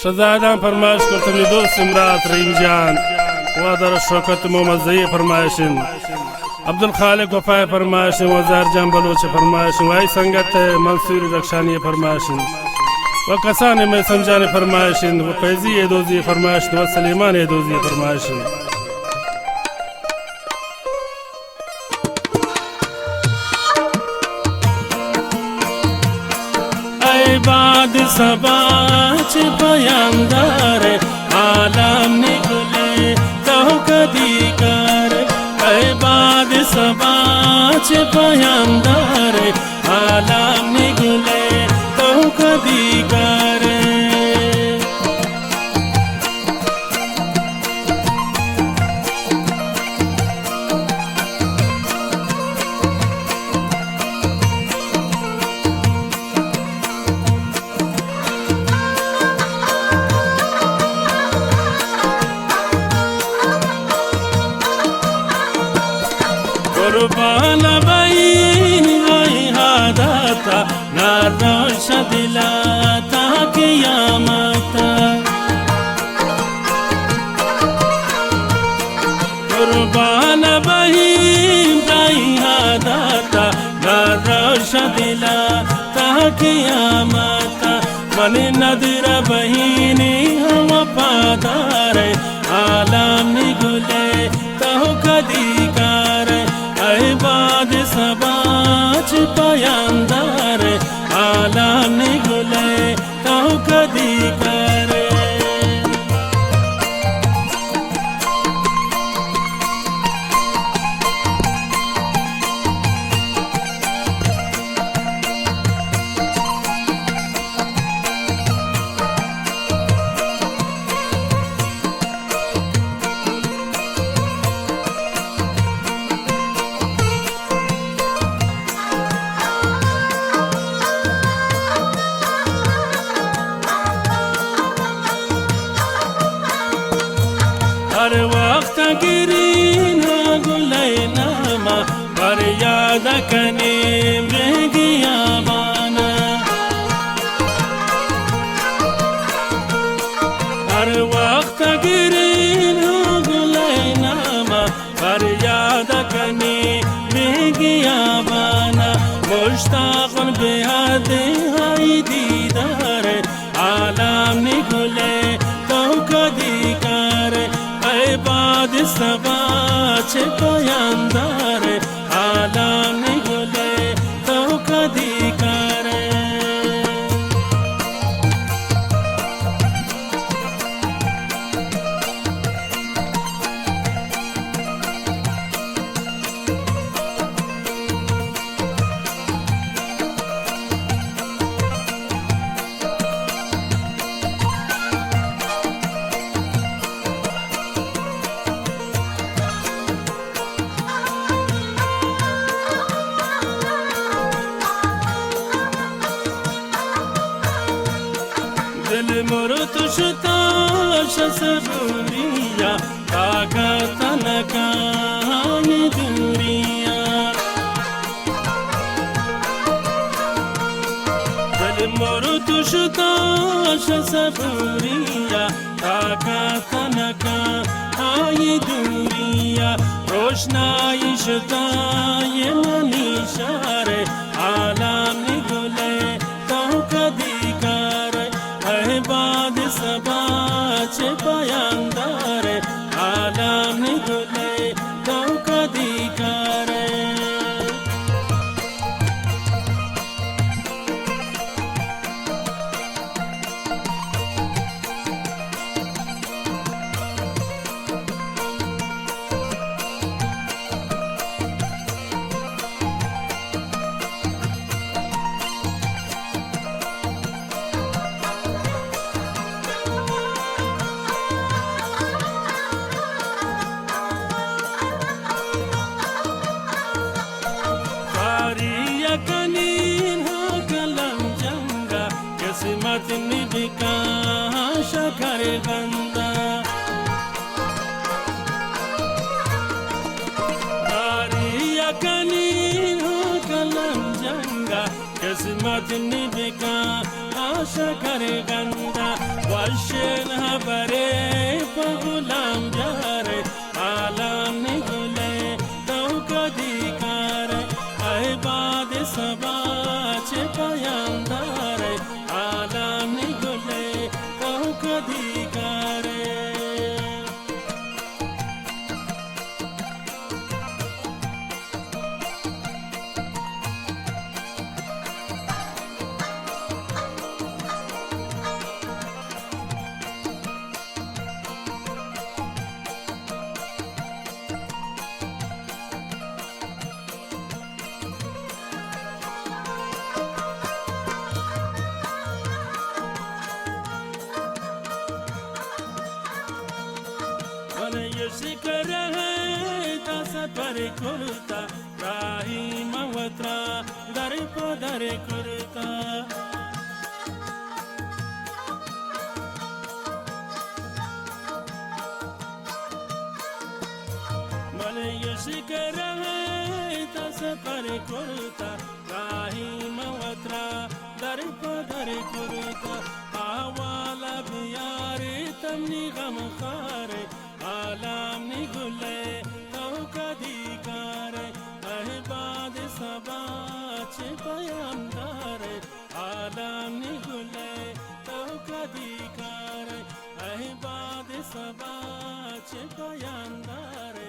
शहजादां फरमाइश करतनी दोस्त इमरात रहीम जान वादर शौकत मोहम्मद जई फरमाइशन अब्दुल खालिक वफाए फरमाइशन वजार जान बलोच फरमाइशन वाई संगत मंसूर रक्षानी फरमाइशन व कसाने में समझाने फरमाइशन व फैजी एदोजी फरमाइशन व सलीमान एदोजी फरमाइशन बाद सबाच बयांदार आलम निगले तो कदी कर बाद सबाच बयांदार आलम निगले तो कदी कर कुर्बान बईन वही हादाता नारोश दिलाता कियामत कुर्बान बईन वही हादाता नारोश दिलाता कियामत मन नदर बहीनी हम पादार आलम निगुले तो कदी कार बाद सबाच बयांदार आलम निगले तो कदी करे हर वक्त गिरीन गुलैनामा पर याद कने में गया बाना हर वक्त गिरीन गुलैनामा पर याद कने में गया बाना मुश्ताक़न बेहद हाई दीदार आलम निगले तो कदी कर बाद सबाच बयांदार आलम निगले तो कदी करे दिल मुरुत शुताश सबूरिया काका तनका ये दूरिया दिल मुरुत शुताश सबूरिया काका तनका ये दूरिया रोशनाई शुता ये मनीशार आलम निगले तो कदी कर बाद सबाच बयांदार आलम निगले तो कदी करे किस्मत निबिका शकर बंदा तारी यकनी हो कलम जंगा किस्मत निबिका आशा करे गंदा वशन हबरे पगुलाम जारे आलाम निगुले दौ कदिकार अहबाद सबाच पयांदार आलाम निगुले दौ कदिकार शिखर है दस पर कुर्ता राही मवत्रा दर पदर कुर्ता मलय शिखर है दस पर कुर्ता राही मवत्रा दर पदर कुर्ता आवाला बियारे तमनी गम खारे आलाम निगुले तौ कदिकार अहबाद सबाच पयांदार आलाम निगुले तौ कदिकार अहबाद सबाच पयांदार